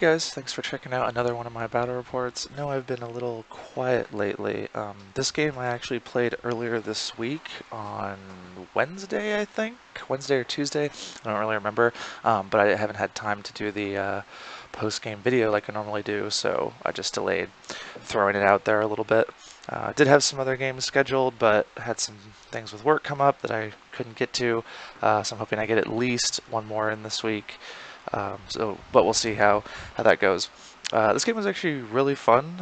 guys, thanks for checking out another one of my battle reports. No, I've been a little quiet lately. This game I actually played earlier this week on Wednesday, I think? Wednesday or Tuesday? I don't really remember, but I haven't had time to do the post-game video like I normally do, so I just delayed throwing it out there a little bit. Did have some other games scheduled, but had some things with work come up that I couldn't get to, so I'm hoping I get at least one more in this week. But we'll see how that goes. This game was actually really fun.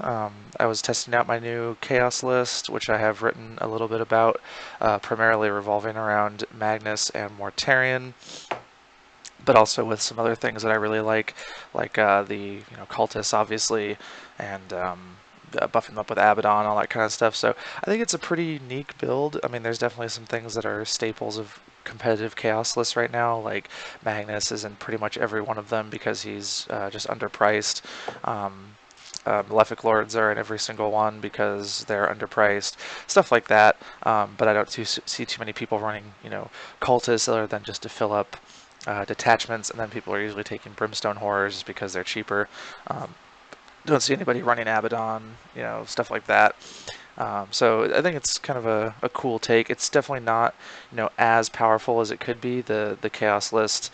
I was testing out my new chaos list, which I have written a little bit about, primarily revolving around Magnus and Mortarion, but also with some other things that I really like the cultists, obviously, and buffing them up with Abaddon, all that kind of stuff. So I think it's a pretty unique build. I mean, there's definitely some things that are staples of competitive chaos lists right now, like Magnus is in pretty much every one of them because he's just underpriced. Malefic Lords are in every single one because they're underpriced, stuff like that. But I don't see too many people running, cultists other than just to fill up detachments, and then people are usually taking Brimstone Horrors because they're cheaper. Don't see anybody running Abaddon, stuff like that. So I think it's kind of a cool take. It's definitely not, as powerful as it could be. The Chaos list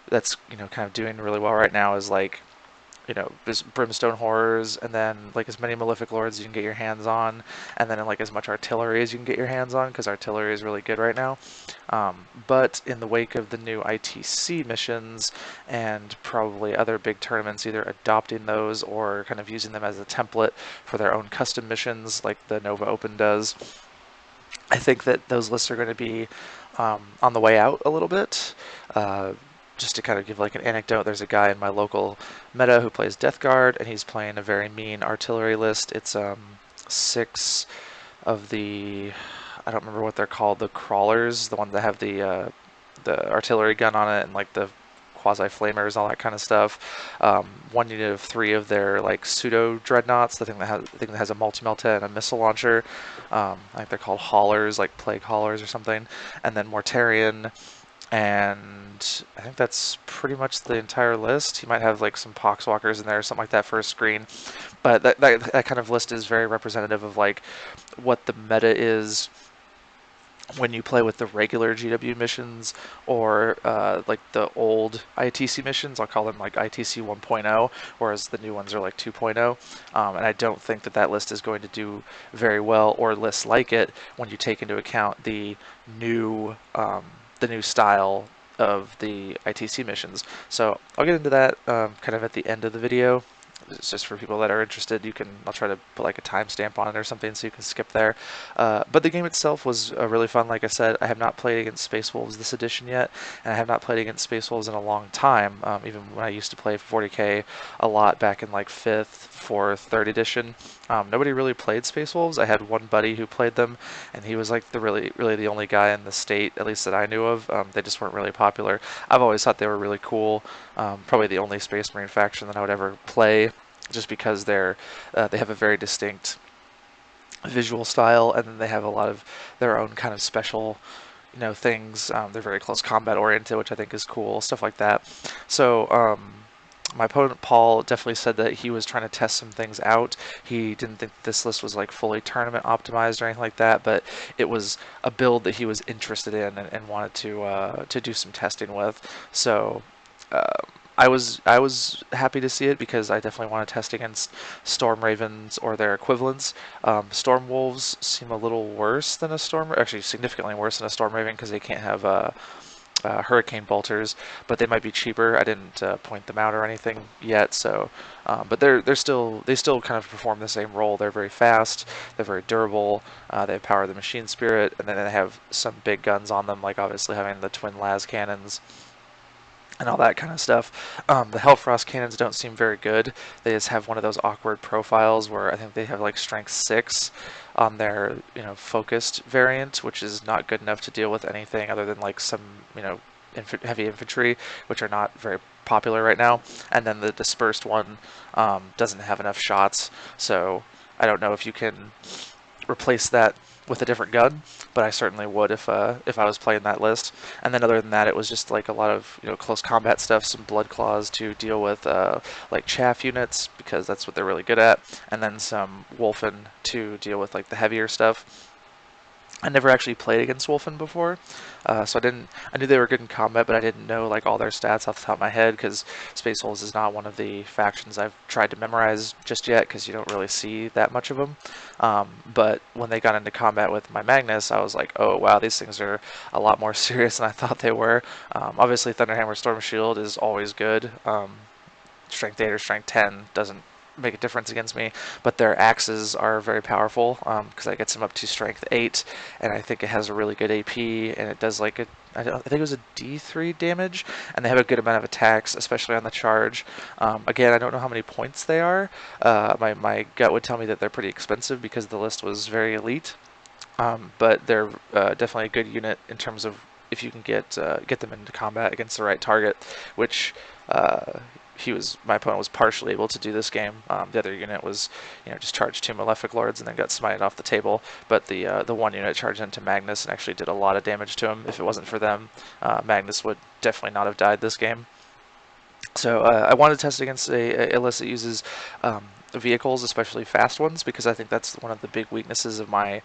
that's, kind of doing really well right now is like, there's Brimstone Horrors, and then like as many Malefic Lords as you can get your hands on, and then like as much artillery as you can get your hands on, because artillery is really good right now. But in the wake of the new ITC missions and probably other big tournaments either adopting those or kind of using them as a template for their own custom missions like the Nova Open does, I think that those lists are going to be on the way out a little bit. Just to kind of give like an anecdote, there's a guy in my local meta who plays Death Guard, and he's playing a very mean artillery list. It's 6 of the, I don't remember what they're called, the crawlers, the ones that have the artillery gun on it and like the quasi-flamers, all that kind of stuff. 1 unit of 3 of their like pseudo dreadnoughts, the thing that has a multi-melta and a missile launcher. I think they're called haulers, like plague haulers or something. And then Mortarion, and I think that's pretty much the entire list. He might have like some poxwalkers in there or something like that for a screen, but that kind of list is very representative of like what the meta is when you play with the regular GW missions or like the old ITC missions. I'll call them like ITC 1.0, whereas the new ones are like 2.0. And I don't think that list is going to do very well, or lists like it, when you take into account the new style of the ITC missions. So I'll get into that kind of at the end of the video. It's just for people that are interested. I'll try to put like a timestamp on it or something so you can skip there. But the game itself was really fun. Like I said, I have not played against Space Wolves this edition yet, and I have not played against Space Wolves in a long time. Even when I used to play 40k a lot back in like 5th, 4th, 3rd edition, nobody really played Space Wolves. I had one buddy who played them, and he was like really the only guy in the state, at least that I knew of. They just weren't really popular. I've always thought they were really cool. Probably the only Space Marine faction that I would ever play, just because they have a very distinct visual style, and then they have a lot of their own kind of special things. They're very close combat oriented, which I think is cool, stuff like that. So my opponent Paul definitely said that he was trying to test some things out. He didn't think this list was like fully tournament optimized or anything like that, but it was a build that he was interested in and wanted to do some testing with. So I was happy to see it, because I definitely want to test against Storm Ravens or their equivalents. Storm Wolves seem a little worse than a Storm, actually significantly worse than a Storm Raven, because they can't have Hurricane Bolters, but they might be cheaper. I didn't point them out or anything yet, so but they still kind of perform the same role. They're very fast, they're very durable, they have power of the Machine Spirit, and then they have some big guns on them, like obviously having the twin las cannons and all that kind of stuff. The Hellfrost cannons don't seem very good. They just have one of those awkward profiles where I think they have like strength 6 on their focused variant, which is not good enough to deal with anything other than like some heavy infantry, which are not very popular right now. And then the dispersed one doesn't have enough shots, so I don't know if you can replace that with a different gun, but I certainly would if I was playing that list. And then other than that, it was just like a lot of close combat stuff, some blood claws to deal with like chaff units because that's what they're really good at, and then some wolfen to deal with like the heavier stuff. I never actually played against Wolfen before, so I knew they were good in combat, but I didn't know like all their stats off the top of my head because Space Wolves is not one of the factions I've tried to memorize just yet because you don't really see that much of them. But when they got into combat with my Magnus, I was like, oh wow, these things are a lot more serious than I thought they were. Obviously, Thunderhammer Storm Shield is always good. Strength 8 or Strength 10 doesn't make a difference against me, but their axes are very powerful because that gets them up to Strength 8, and I think it has a really good AP, and it does like I think it was a D3 damage, and they have a good amount of attacks, especially on the charge. Again, I don't know how many points they are. My gut would tell me that they're pretty expensive because the list was very elite, but they're definitely a good unit in terms of if you can get them into combat against the right target, which my opponent was partially able to do this game. The other unit was, just charged 2 Malefic Lords and then got smited off the table. But the one unit charged into Magnus and actually did a lot of damage to him. If it wasn't for them, Magnus would definitely not have died this game. So I wanted to test against a list that uses vehicles, especially fast ones, because I think that's one of the big weaknesses of my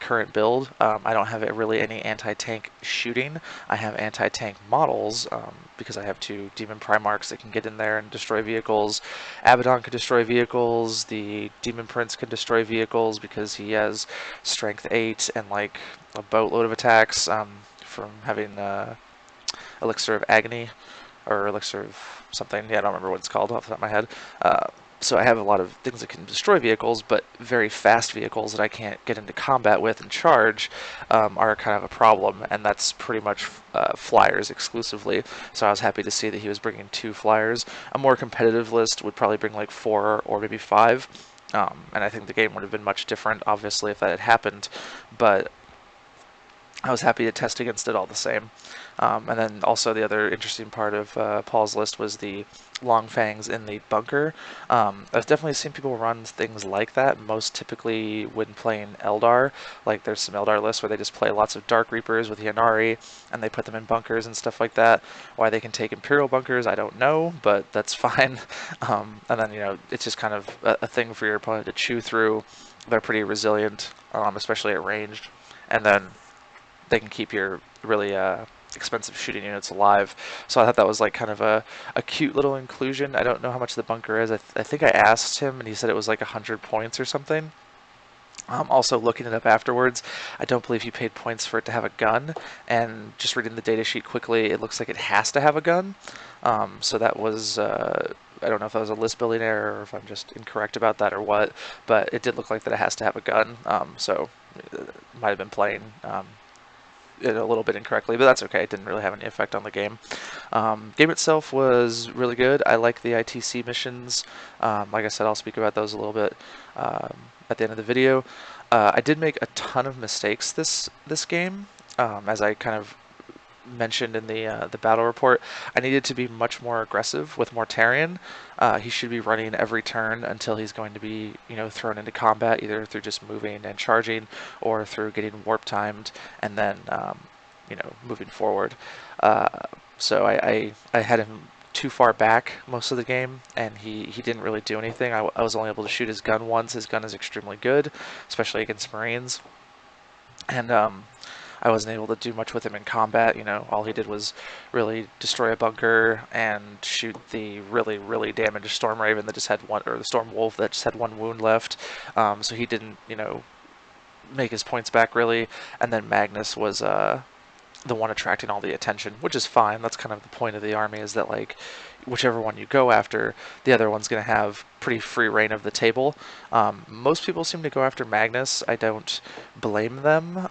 current build. I don't have really any anti-tank shooting. I have anti-tank models because I have 2 Demon Primarchs that can get in there and destroy vehicles. Abaddon can destroy vehicles. The Demon Prince can destroy vehicles because he has Strength 8 and like a boatload of attacks from having Elixir of Agony or Elixir of something. Yeah, I don't remember what it's called off the top of my head. So I have a lot of things that can destroy vehicles, but very fast vehicles that I can't get into combat with and charge are kind of a problem, and that's pretty much flyers exclusively. So I was happy to see that he was bringing 2 flyers. A more competitive list would probably bring like 4 or maybe 5, and I think the game would have been much different, obviously, if that had happened, but I was happy to test against it all the same. And then also the other interesting part of Paul's list was the long fangs in the bunker. I've definitely seen people run things like that, most typically when playing Eldar. Like there's some Eldar lists where they just play lots of Dark Reapers with Yanari, and they put them in bunkers and stuff like that. Why they can take Imperial bunkers, I don't know, but that's fine. And then, it's just kind of a thing for your opponent to chew through. They're pretty resilient, especially at ranged. And then they can keep your really expensive shooting units alive. So I thought that was like kind of a cute little inclusion. I don't know how much the bunker is. I think I asked him and he said it was like 100 points or something. Also looking it up afterwards, I don't believe he paid points for it to have a gun, and just reading the datasheet quickly, it looks like it has to have a gun. So that was, I don't know if that was a list building error or if I'm just incorrect about that or what, but it did look like that it has to have a gun. So it might have been playing it a little bit incorrectly, but that's okay. It didn't really have any effect on the game. Game itself was really good. I like the ITC missions. Like I said, I'll speak about those a little bit at the end of the video. I did make a ton of mistakes this game, as I kind of mentioned in the battle report. I needed to be much more aggressive with Mortarion. He should be running every turn until he's going to be, thrown into combat, either through just moving and charging, or through getting warp timed and then, moving forward. So I had him too far back most of the game, and he didn't really do anything. I was only able to shoot his gun once. His gun is extremely good, especially against Marines. And I wasn't able to do much with him in combat. All he did was really destroy a bunker and shoot the really, really damaged Storm Raven that just had one, or the Storm Wolf that just had 1 wound left. So he didn't, make his points back really. And then Magnus was the one attracting all the attention, which is fine. That's kind of the point of the army, is that like whichever one you go after, the other one's going to have pretty free reign of the table. Most people seem to go after Magnus. I don't blame them.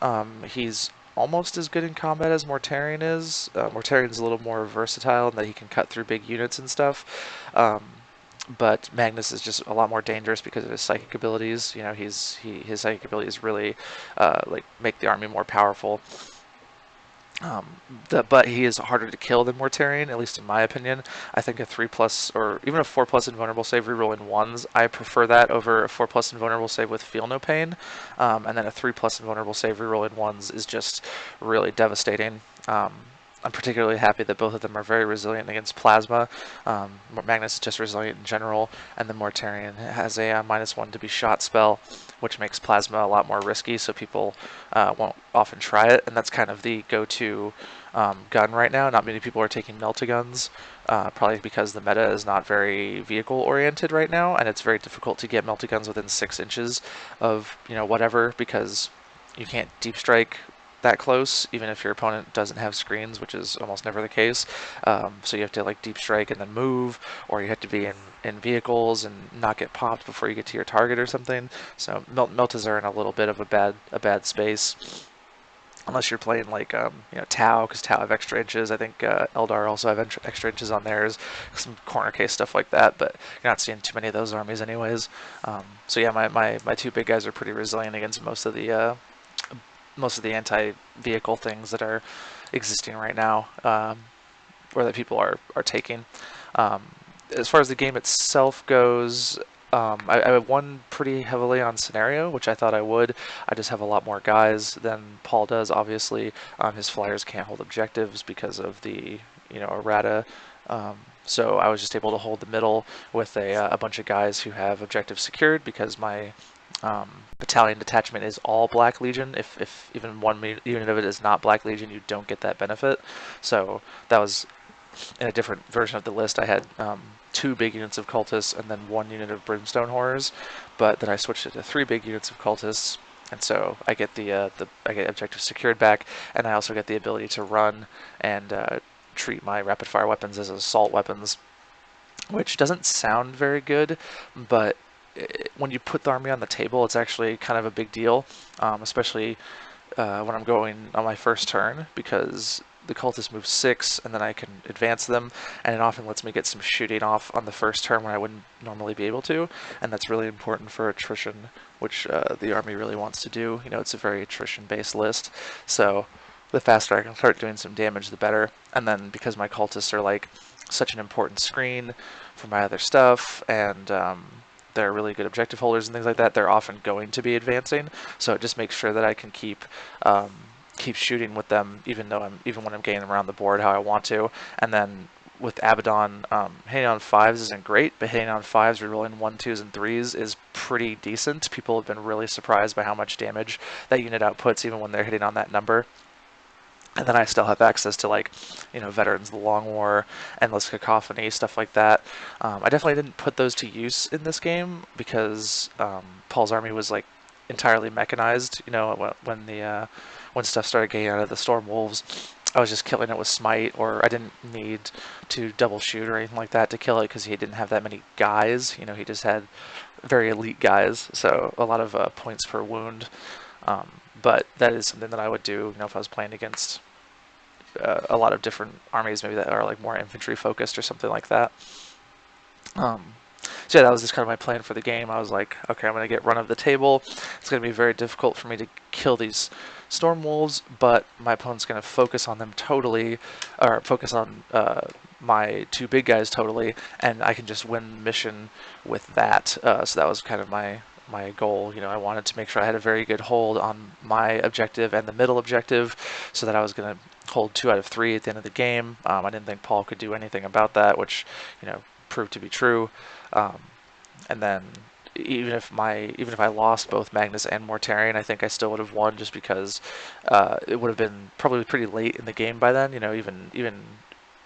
He's almost as good in combat as Mortarion is. Mortarion's a little more versatile in that he can cut through big units and stuff. But Magnus is just a lot more dangerous because of his psychic abilities. His psychic abilities really like make the army more powerful. Um, but he is harder to kill than Mortarion, at least in my opinion. I think a 3+ or even a 4+ invulnerable save reroll in ones, I prefer that over a 4+ invulnerable save with Feel No Pain. And then a 3+ invulnerable save reroll in ones is just really devastating. I'm particularly happy that both of them are very resilient against Plasma. Magnus is just resilient in general, and the Mortarion has a -1 to be shot spell, which makes Plasma a lot more risky, so people won't often try it, and that's kind of the go-to gun right now. Not many people are taking Meltaguns, probably because the meta is not very vehicle-oriented right now, and it's very difficult to get Meltaguns within 6 inches of, whatever, because you can't deep strike that close, even if your opponent doesn't have screens, which is almost never the case. So you have to like deep strike and then move, or you have to be in vehicles and not get popped before you get to your target or something. So Meltas are in a little bit of a bad space. Unless you're playing like Tau, because Tau have extra inches. I think Eldar also have extra inches on theirs, some corner case stuff like that. But you're not seeing too many of those armies anyways. So yeah, my two big guys are pretty resilient against most of the anti-vehicle things that are existing right now, or that people are taking. Um, as far as the game itself goes, I won pretty heavily on scenario, which I thought I would. I just have a lot more guys than Paul does, obviously. His flyers can't hold objectives because of the, errata. So I was just able to hold the middle with a bunch of guys who have objectives secured because my battalion detachment is all Black Legion. If even one unit of it is not Black Legion, you don't get that benefit. So that was in a different version of the list. I had 2 big units of cultists and then 1 unit of brimstone horrors, but then I switched it to 3 big units of cultists, and so I get I get objective secured back, and I also get the ability to run and treat my rapid fire weapons as assault weapons, which doesn't sound very good, but when you put the army on the table, it's actually kind of a big deal, especially when I'm going on my first turn, because the cultists move 6 and then I can advance them, and it often lets me get some shooting off on the first turn when I wouldn't normally be able to, and that's really important for attrition, which the army really wants to do. It's a very attrition-based list, so the faster I can start doing some damage, the better. And then because my cultists are like such an important screen for my other stuff, and they're really good objective holders and things like that, they're often going to be advancing. So it just makes sure that I can keep shooting with them, even when I'm getting around the board how I want to. And then with Abaddon, hitting on 5s isn't great, but hitting on 5s, rerolling 1, 2s, and 3s is pretty decent. People have been really surprised by how much damage that unit outputs, even when they're hitting on that number. And then I still have access to, like, Veterans of the Long War, Endless Cacophony, stuff like that. I definitely didn't put those to use in this game because Paul's army was like entirely mechanized. When stuff started getting out of the Storm Wolves, I was just killing it with Smite, or I didn't need to double shoot or anything like that to kill it because he didn't have that many guys. He just had very elite guys, so a lot of points per wound. But that is something that I would do, if I was playing against a lot of different armies, maybe that are like more infantry focused or something like that. So yeah, that was just kind of my plan for the game. I was like, okay, I'm going to get run of the table. It's going to be very difficult for me to kill these Storm Wolves, but my opponent's going to focus on them totally, or focus on my 2 big guys totally, and I can just win the mission with that. So that was kind of my goal. I wanted to make sure I had a very good hold on my objective and the middle objective, so that I was going to hold 2 out of 3 at the end of the game. I didn't think Paul could do anything about that, which proved to be true. And then even if I lost both Magnus and Mortarion, I think I still would have won, just because it would have been probably pretty late in the game by then. Even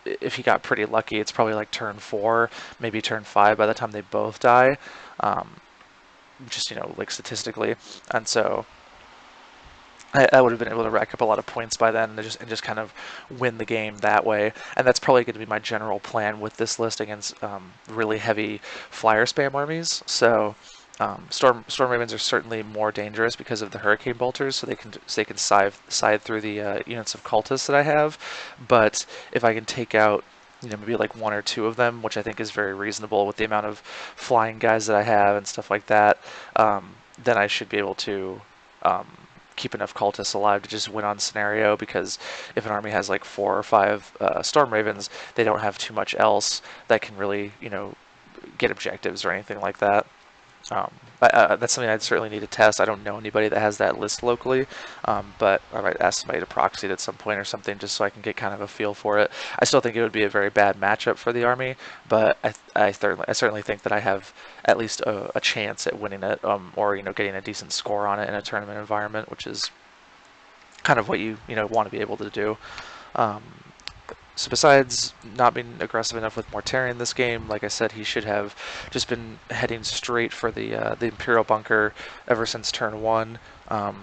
if he got pretty lucky, it's probably like turn 4, maybe turn 5 by the time they both die. Just like statistically, and so I would have been able to rack up a lot of points by then, and just kind of win the game that way. And that's probably going to be my general plan with this list against really heavy flyer spam armies. So Storm Ravens are certainly more dangerous because of the Hurricane Bolters, so they can scythe through the units of cultists that I have. But if I can take out maybe like 1 or 2 of them, which I think is very reasonable with the amount of flying guys that I have and stuff like that, then I should be able to keep enough cultists alive to just win on scenario, because if an army has like 4 or 5 Storm Ravens, they don't have too much else that can really, get objectives or anything like that. Um, that's something I'd certainly need to test. I don't know anybody that has that list locally, but I might ask somebody to proxy it at some point or something, just so I can get kind of a feel for it. I still think it would be a very bad matchup for the army, but I certainly think that I have at least a chance at winning it, or getting a decent score on it in a tournament environment, which is kind of what you want to be able to do. Um, so besides not being aggressive enough with Mortarion this game, like I said, he should have just been heading straight for the Imperial Bunker ever since turn 1,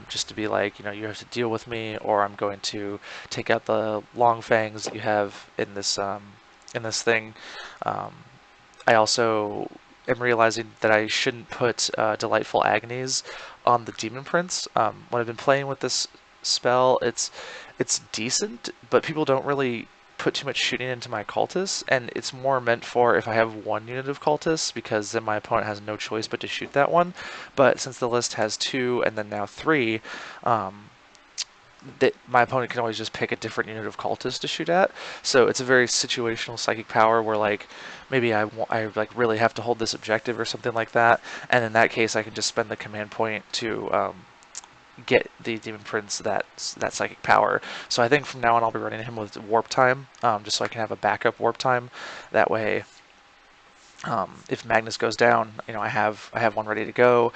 just to be like, you have to deal with me, or I'm going to take out the long fangs that you have in this thing. Um, I also am realizing that I shouldn't put Delightful Agonies on the Demon Prince. When I've been playing with this spell, it's decent, but people don't really put too much shooting into my cultists, and it's more meant for if I have 1 unit of cultists, because then my opponent has no choice but to shoot that one. But since the list has 2 and then now 3, my opponent can always just pick a different unit of cultists to shoot at. So it's a very situational psychic power where, like, maybe I like really have to hold this objective or something like that, and in that case I can just spend the command point to get the Demon Prince that psychic power. So I think from now on I'll be running him with warp time, just so I can have a backup warp time. That way, if Magnus goes down, I have one ready to go.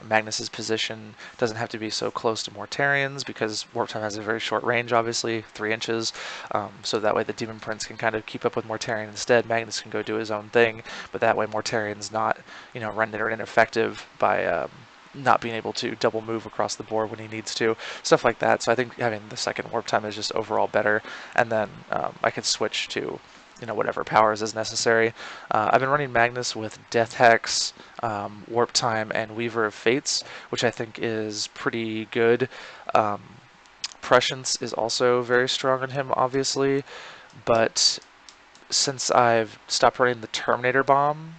Magnus's position doesn't have to be so close to Mortarion's, because warp time has a very short range, obviously 3 inches. So that way the Demon Prince can kind of keep up with Mortarion instead. Magnus can go do his own thing, but that way Mortarion's not rendered ineffective by not being able to double move across the board when he needs to, stuff like that. So I think having the second warp time is just overall better, and then I can switch to whatever powers is necessary. I've been running Magnus with Death Hex, Warp Time, and Weaver of Fates, which I think is pretty good. Prescience is also very strong on him, obviously, but since I've stopped running the Terminator Bomb,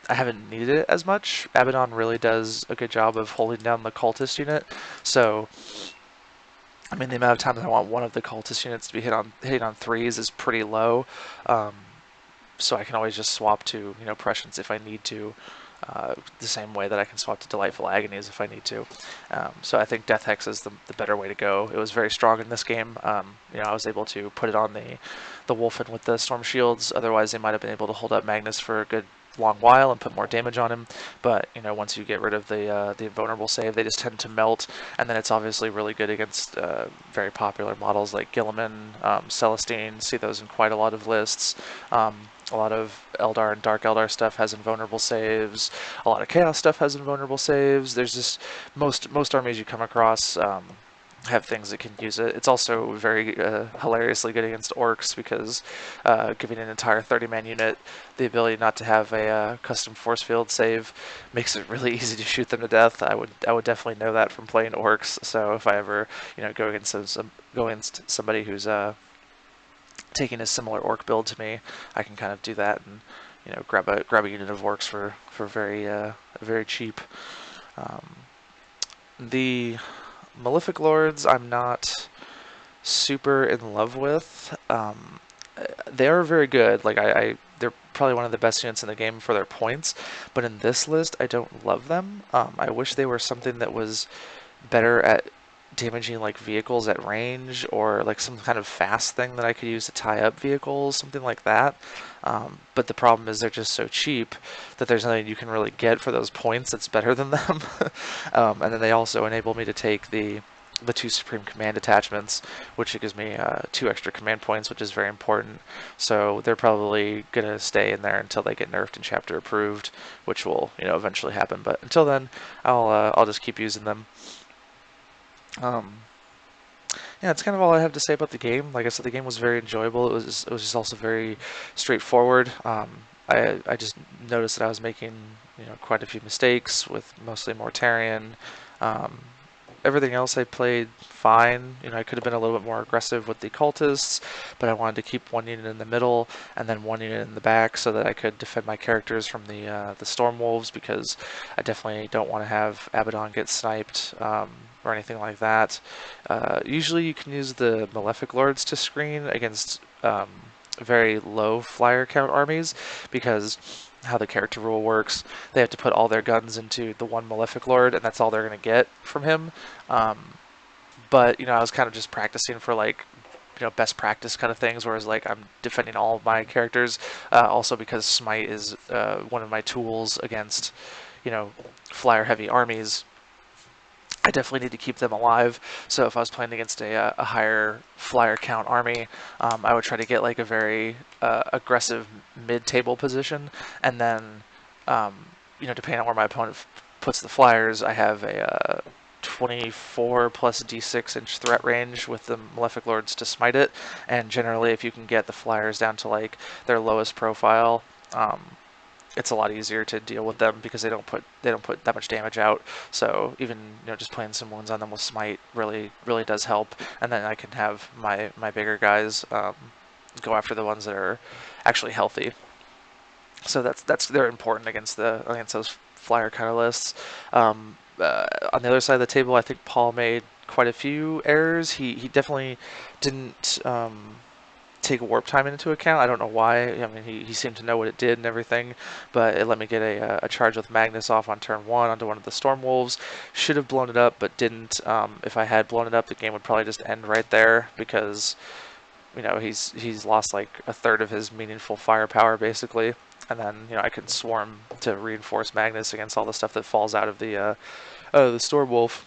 I haven't needed it as much. Abaddon really does a good job of holding down the cultist unit, so I mean the amount of times I want one of the cultist units to be hitting on 3s is pretty low. So I can always just swap to Prescience if I need to, the same way that I can swap to Delightful Agonies if I need to. So I think Death Hex is the better way to go. It was very strong in this game. I was able to put it on the Wolfen with the Storm Shields. Otherwise they might have been able to hold up Magnus for a good long while and put more damage on him, but once you get rid of the invulnerable save, they just tend to melt, and then it's obviously really good against very popular models like Gilliman, Celestine. See those in quite a lot of lists. A lot of Eldar and Dark Eldar stuff has invulnerable saves. A lot of Chaos stuff has invulnerable saves. There's just most armies you come across have things that can use it. It's also very hilariously good against orcs, because giving an entire 30-man unit the ability not to have a custom force field save makes it really easy to shoot them to death. I would definitely know that from playing orcs. So if I ever go against somebody who's taking a similar orc build to me, I can kind of do that and grab a unit of orcs for very cheap. The Malefic Lords I'm not super in love with. They are very good. Like they're probably one of the best units in the game for their points, but in this list I don't love them. I wish they were something that was better at damaging like vehicles at range, or like some kind of fast thing that I could use to tie up vehicles, something like that. But the problem is they're just so cheap that there's nothing you can really get for those points that's better than them. And then they also enable me to take the 2 Supreme Command attachments, which gives me 2 extra command points, which is very important. So they're probably gonna stay in there until they get nerfed and chapter approved, which will eventually happen. But until then, I'll just keep using them. Yeah, it's kind of all I have to say about the game. Like I said, the game was very enjoyable. It was just also very straightforward. I just noticed that I was making quite a few mistakes with mostly Mortarion. Everything else I played fine. I could have been a little bit more aggressive with the cultists, but I wanted to keep 1 unit in the middle and then 1 unit in the back so that I could defend my characters from the Storm Wolves, because I definitely don't want to have Abaddon get sniped or anything like that. Usually you can use the Malefic Lords to screen against very low flyer count armies, because how the character rule works, they have to put all their guns into the one Malefic Lord, and that's all they're going to get from him. But I was kind of just practicing for like best practice kind of things, whereas like I'm defending all of my characters. Also because Smite is one of my tools against flyer heavy armies. I definitely need to keep them alive. So if I was playing against a higher flyer count army, I would try to get like a very aggressive mid-table position, and then depending on where my opponent puts the flyers, I have a 24 plus d6 inch threat range with the Malefic Lords to smite it. And generally, if you can get the flyers down to like their lowest profile, it's a lot easier to deal with them because they don't put that much damage out. So even just playing some wounds on them with smite really does help. And then I can have my bigger guys go after the ones that are actually healthy. So they're important against those flyer kind of lists. On the other side of the table, I think Paul made quite a few errors. He definitely didn't take warp time into account. I don't know why. I mean, he seemed to know what it did and everything, but it let me get a charge with Magnus off on turn 1 onto one of the Storm Wolves. Should have blown it up, but didn't. If I had blown it up, the game would probably just end right there, because he's lost like a third of his meaningful firepower basically. And then I could swarm to reinforce Magnus against all the stuff that falls out of the Storm Wolf.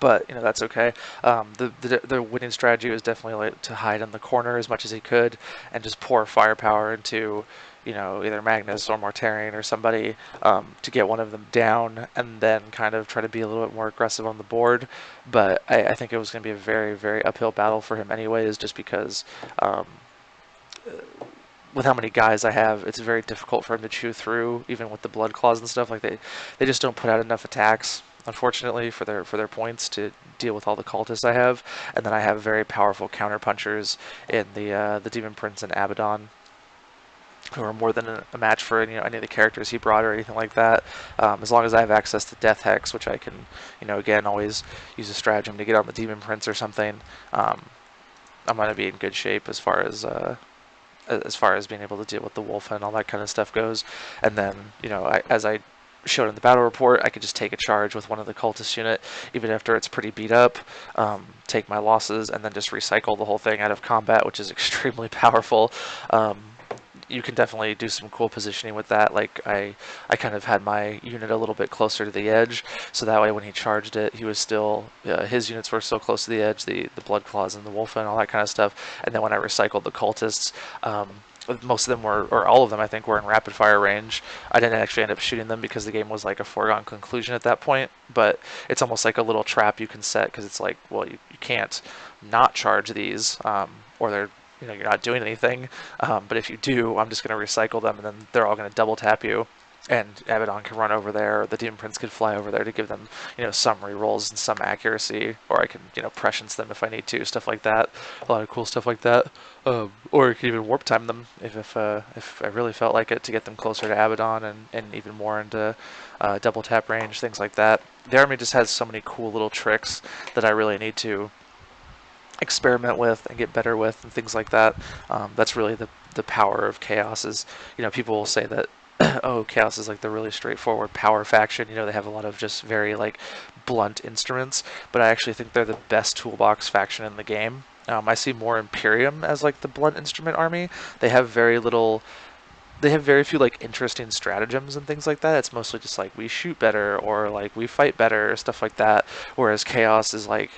But that's okay. The winning strategy was definitely like to hide in the corner as much as he could and just pour firepower into either Magnus or Mortarion or somebody to get one of them down, and then kind of try to be a little bit more aggressive on the board. But I think it was going to be a very, very uphill battle for him anyways, just because with how many guys I have, it's very difficult for him to chew through, even with the blood claws and stuff. Like they just don't put out enough attacks, unfortunately, for their points to deal with all the cultists I have. And then I have very powerful counter punchers in the Demon Prince and Abaddon, who are more than a match for any of the characters he brought or anything like that. As long as I have access to Death Hex, which I can again always use a stratagem to get on the Demon Prince or something, I'm going to be in good shape as far as being able to deal with the wolf and all that kind of stuff goes. And then as I showed in the battle report, I could just take a charge with one of the cultist unit, even after it's pretty beat up, take my losses, and then just recycle the whole thing out of combat, which is extremely powerful. You can definitely do some cool positioning with that. Like I kind of had my unit a little bit closer to the edge, so that way when he charged it, he was still his units were still close to the edge, the blood claws and the wolf and all that kind of stuff. And then when I recycled the cultists, most of them were, or all of them I think, were in rapid fire range. I didn't actually end up shooting them because the game was like a foregone conclusion at that point, but it's almost like a little trap you can set, because it's like, well, you can't not charge these, or they're you're not doing anything. But if you do, I'm just going to recycle them, and then they're all going to double tap you. And Abaddon can run over there, or the Demon Prince could fly over there to give them, some rerolls and some accuracy, or I can, prescience them if I need to, stuff like that. A lot of cool stuff like that. Or you could even warp time them if I really felt like it, to get them closer to Abaddon and even more into double tap range, things like that. The army just has so many cool little tricks that I really need to experiment with and get better with, and things like that. That's really the power of Chaos. Is people will say that oh, Chaos is like the really straightforward power faction. They have a lot of just very like blunt instruments, but I actually think they're the best toolbox faction in the game. I see more Imperium as like the blunt instrument army. They have very few like interesting stratagems and things like that. It's mostly just like we shoot better, or like we fight better, or stuff like that. Whereas Chaos is like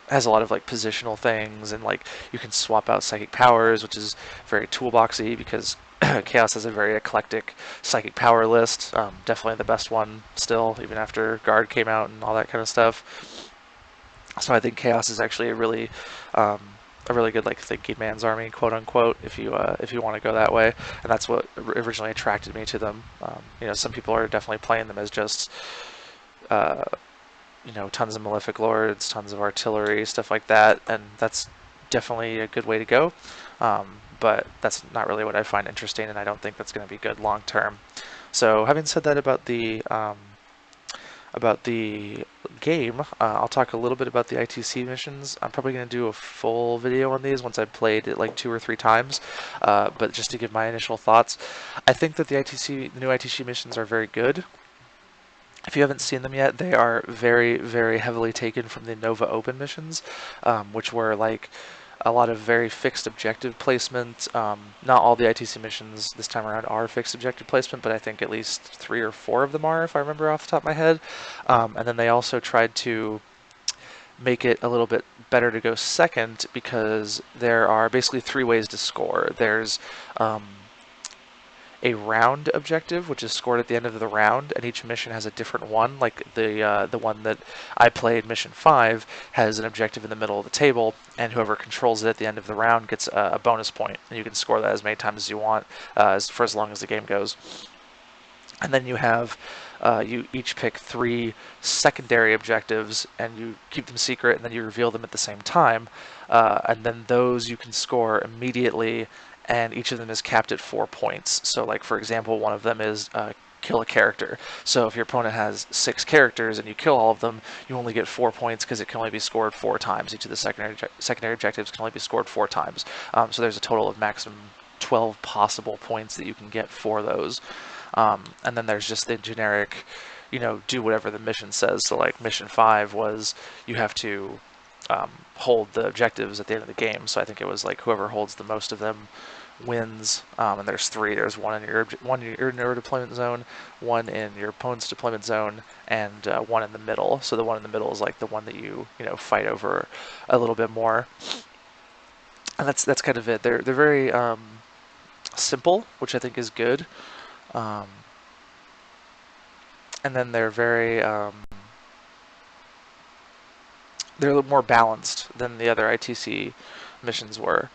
has a lot of like positional things, and like you can swap out psychic powers, which is very toolboxy, because Chaos has a very eclectic psychic power list. Definitely the best one still, even after Guard came out and all that kind of stuff. So I think Chaos is actually a really good like thinking man's army, quote unquote, if you want to go that way. And that's what originally attracted me to them. Some people are definitely playing them as just tons of Malefic Lords, tons of artillery, stuff like that, and that's definitely a good way to go. But that's not really what I find interesting, and I don't think that's going to be good long term. So having said that about the about the game, I'll talk a little bit about the ITC missions. I'm probably going to do a full video on these once I've played it like 2 or 3 times, but just to give my initial thoughts, I think that the new ITC missions are very good. If you haven't seen them yet, they are very, very heavily taken from the Nova Open missions, which were like a lot of very fixed objective placement. Not all the ITC missions this time around are fixed objective placement, but I think at least 3 or 4 of them are, if I remember off the top of my head. And then they also tried to make it a little bit better to go second because there are basically 3 ways to score. There's a round objective, which is scored at the end of the round, and each mission has a different one. Like the one that I played, Mission 5, has an objective in the middle of the table, and whoever controls it at the end of the round gets a bonus point, and you can score that as many times as you want, for as long as the game goes. And then you have, you each pick 3 secondary objectives, and you keep them secret, and then you reveal them at the same time. And then those you can score immediately, and each of them is capped at 4 points. So, like, for example, one of them is kill a character. So if your opponent has 6 characters and you kill all of them, you only get 4 points because it can only be scored 4 times. Each of the secondary objectives can only be scored 4 times. So there's a total of maximum 12 possible points that you can get for those. And then there's just the generic, do whatever the mission says. So like mission 5 was you have to hold the objectives at the end of the game. So I think it was like whoever holds the most of them wins. And there's 3. There's one in your deployment zone, one in your opponent's deployment zone, and one in the middle. So the one in the middle is like the one that you fight over a little bit more. And that's kind of it. They're very simple, which I think is good. And then they're very they're a little more balanced than the other ITC missions were.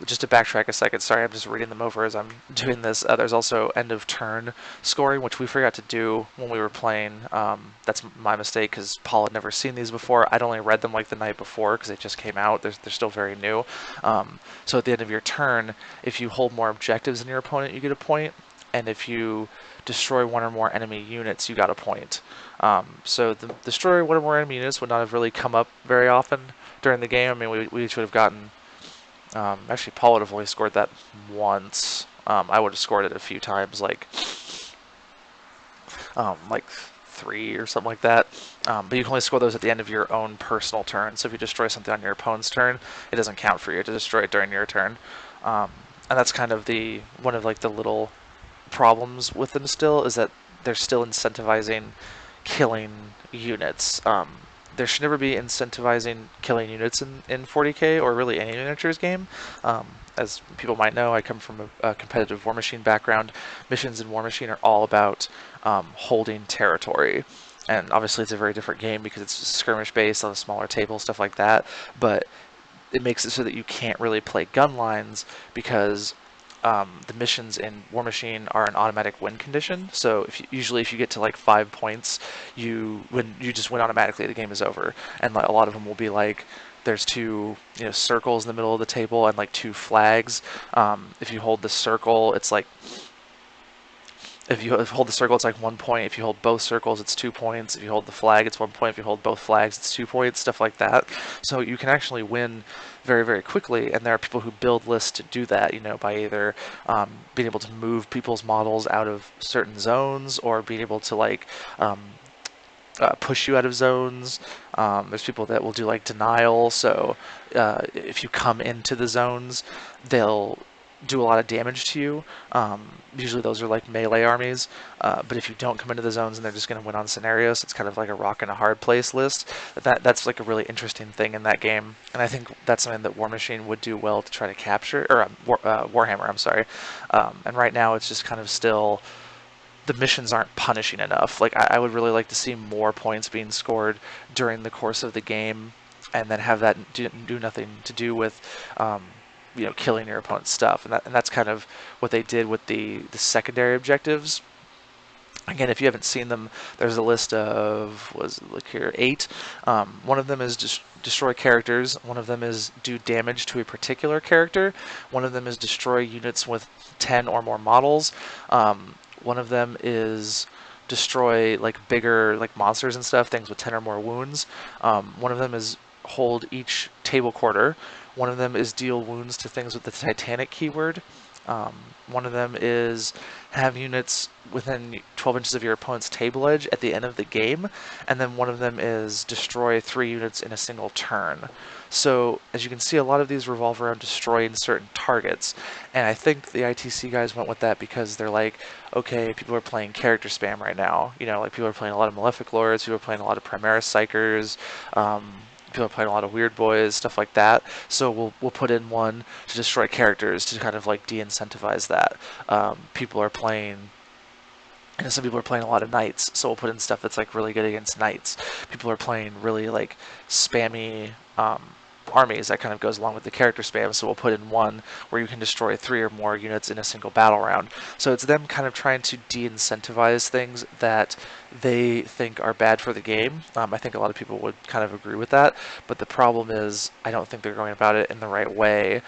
Just to backtrack a second, sorry, I'm just reading them over as I'm doing this. There's also end of turn scoring, which we forgot to do when we were playing. That's my mistake because Paul had never seen these before. I'd only read them like the night before because they just came out. They're still very new. So at the end of your turn, if you hold more objectives than your opponent, you get a point. And if you destroy 1 or more enemy units, you got a point. So the destroy 1 or more enemy units would not have really come up very often during the game. I mean, we each would have gotten... actually, Paul would have only scored that once. I would have scored it a few times, like 3 or something like that. But you can only score those at the end of your own personal turn. So if you destroy something on your opponent's turn, it doesn't count for you to destroy it during your turn. And that's kind of one of like the little problems with them still, is that they're still incentivizing killing units. There should never be incentivizing killing units in 40K or really any miniatures game. As people might know, I come from a competitive War Machine background. Missions in War Machine are all about holding territory. And obviously it's a very different game because it's skirmish based on a smaller table, stuff like that. But it makes it so that you can't really play gun lines because the missions in War Machine are an automatic win condition. So usually if you get to like 5 points, you just win automatically. The game is over. And like, a lot of them will be like there's 2 circles in the middle of the table and like 2 flags. If you hold the circle, it's like if you hold the circle, it's like 1 point. If you hold both circles, it's 2 points. If you hold the flag, it's 1 point. If you hold both flags, it's 2 points, stuff like that. So you can actually win very, very quickly, and there are people who build lists to do that, by either being able to move people's models out of certain zones or being able to, like, push you out of zones. There's people that will do, like, denial, so if you come into the zones, they'll do a lot of damage to you. Usually those are like melee armies, but if you don't come into the zones and they're just going to win on scenarios, it's kind of like a rock and a hard place list. That's like a really interesting thing in that game, and I think that's something that War Machine would do well to try to capture, or Warhammer, I'm sorry. And right now it's just kind of still, the missions aren't punishing enough. Like I would really like to see more points being scored during the course of the game, and then have that do nothing to do with killing your opponent's stuff, and that's kind of what they did with the secondary objectives. Again, if you haven't seen them, there's a list of, look here, 8. One of them is just destroy characters. One of them is do damage to a particular character. One of them is destroy units with 10 or more models. One of them is destroy like bigger like monsters and stuff, things with 10 or more wounds. One of them is hold each table quarter. One of them is deal wounds to things with the Titanic keyword. Um, One of them is have units within 12 inches of your opponent's table edge at the end of the game, and then one of them is destroy 3 units in a single turn. So as you can see, a lot of these revolve around destroying certain targets, and I think the ITC guys went with that because they're like, okay, people are playing character spam right now. You know, like people are playing a lot of Malefic Lords, people are playing a lot of Primaris Psychers, people are playing a lot of Weird Boys, stuff like that. So we'll put in one to destroy characters to kind of like de-incentivize that. People are playing, and some people are playing a lot of knights, so we'll put in stuff that's like really good against knights. People are playing really like spammy armies that kind of goes along with the character spam, so we'll put in one where you can destroy 3 or more units in a single battle round. So it's them kind of trying to de-incentivize things that they think are bad for the game. I think a lot of people would kind of agree with that, but the problem is I don't think they're going about it in the right way,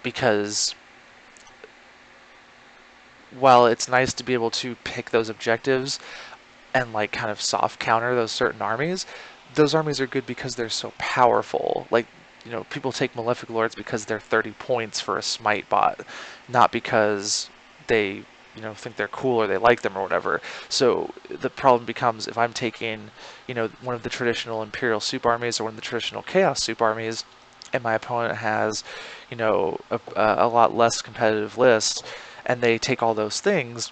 because while it's nice to be able to pick those objectives and like kind of soft counter those armies are good because they're so powerful. Like, you know, people take Malefic Lords because they're 30 points for a smite bot, not because they, you know, think they're cool or they like them or whatever. So the problem becomes if I'm taking, you know, one of the traditional Imperial soup armies or one of the traditional Chaos soup armies, and my opponent has, you know, a lot less competitive list, and they take all those things,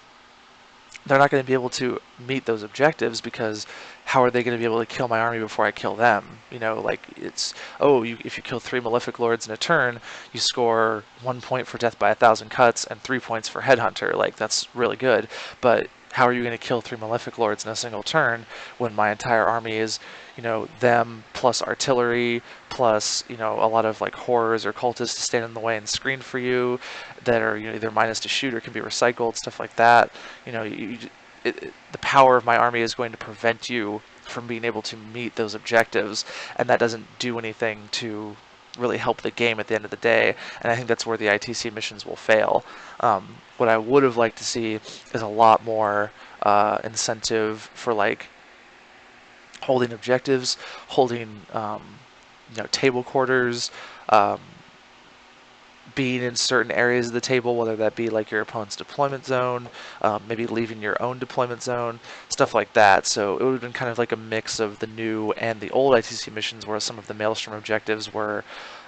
they're not going to be able to meet those objectives because how are they going to be able to kill my army before I kill them? You know, like it's, oh, if you kill 3 Malefic Lords in a turn, you score 1 point for death by 1,000 cuts and 3 points for Headhunter. Like that's really good, but how are you going to kill 3 Malefic Lords in a single turn when my entire army is, you know, them plus artillery plus, you know, a lot of like horrors or cultists to stand in the way and screen for you that are, you know, either minus to shoot or can be recycled, stuff like that. You know, the power of my army is going to prevent you from being able to meet those objectives, and that doesn't do anything to really help the game at the end of the day, and I think that's where the ITC missions will fail. What I would have liked to see is a lot more incentive for like holding objectives, holding you know, table quarters, being in certain areas of the table, whether that be like your opponent's deployment zone, maybe leaving your own deployment zone, stuff like that. So it would have been kind of like a mix of the new and the old ITC missions, where some of the Maelstrom objectives were,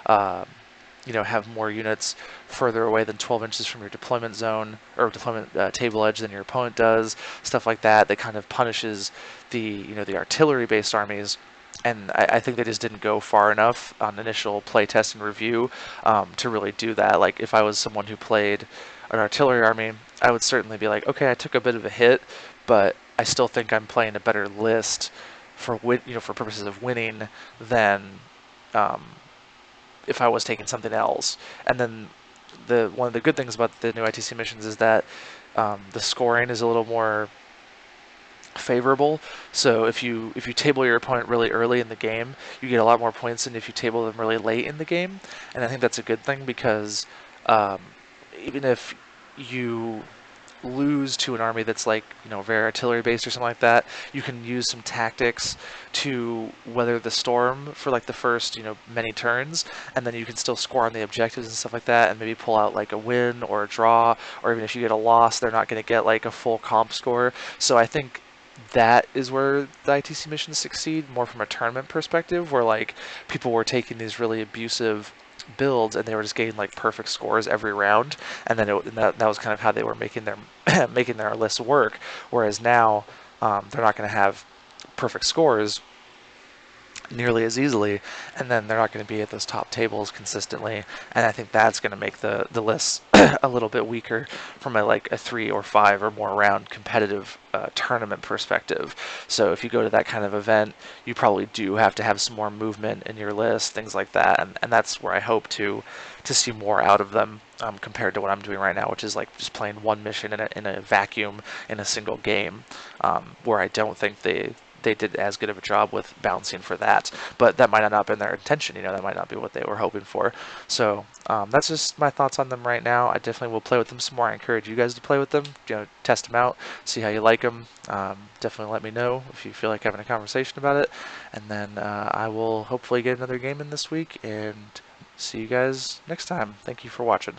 you know, have more units further away than 12 inches from your deployment zone or deployment table edge than your opponent does, stuff like that. That kind of punishes the, you know, the artillery-based armies. And I think they just didn't go far enough on initial play test and review to really do that. Like if I was someone who played an artillery army, I would certainly be like, okay, I took a bit of a hit, but I still think I'm playing a better list for you know, for purposes of winning than if I was taking something else. And then one of the good things about the new ITC missions is that the scoring is a little more favorable. So if you table your opponent really early in the game, you get a lot more points than if you table them really late in the game. And I think that's a good thing because even if you lose to an army that's like, you know, very artillery based or something like that, you can use some tactics to weather the storm for like the first, you know, many turns, and then you can still score on the objectives and stuff like that, and maybe pull out like a win or a draw, or even if you get a loss, they're not going to get like a full comp score. So I think that is where the ITC missions succeed more from a tournament perspective, where like people were taking these really abusive builds and they were just getting like perfect scores every round, and then that was kind of how they were making their making their lists work. Whereas now they're not going to have perfect scores nearly as easily, and then they're not going to be at those top tables consistently, and I think that's going to make the lists a little bit weaker from a 3 or 5 or more round competitive tournament perspective. So if you go to that kind of event, you probably do have to have some more movement in your list, things like that, and that's where I hope to see more out of them compared to what I'm doing right now, which is like just playing one mission in a vacuum in a single game, where I don't think they did as good of a job with balancing for that. But that might not have been their intention. That might not be what they were hoping for. So that's just my thoughts on them right now. I definitely will play with them some more. I encourage you guys to play with them. Test them out, see how you like them. Definitely let me know if you feel like having a conversation about it, and then I will hopefully get another game in this week and see you guys next time. Thank you for watching.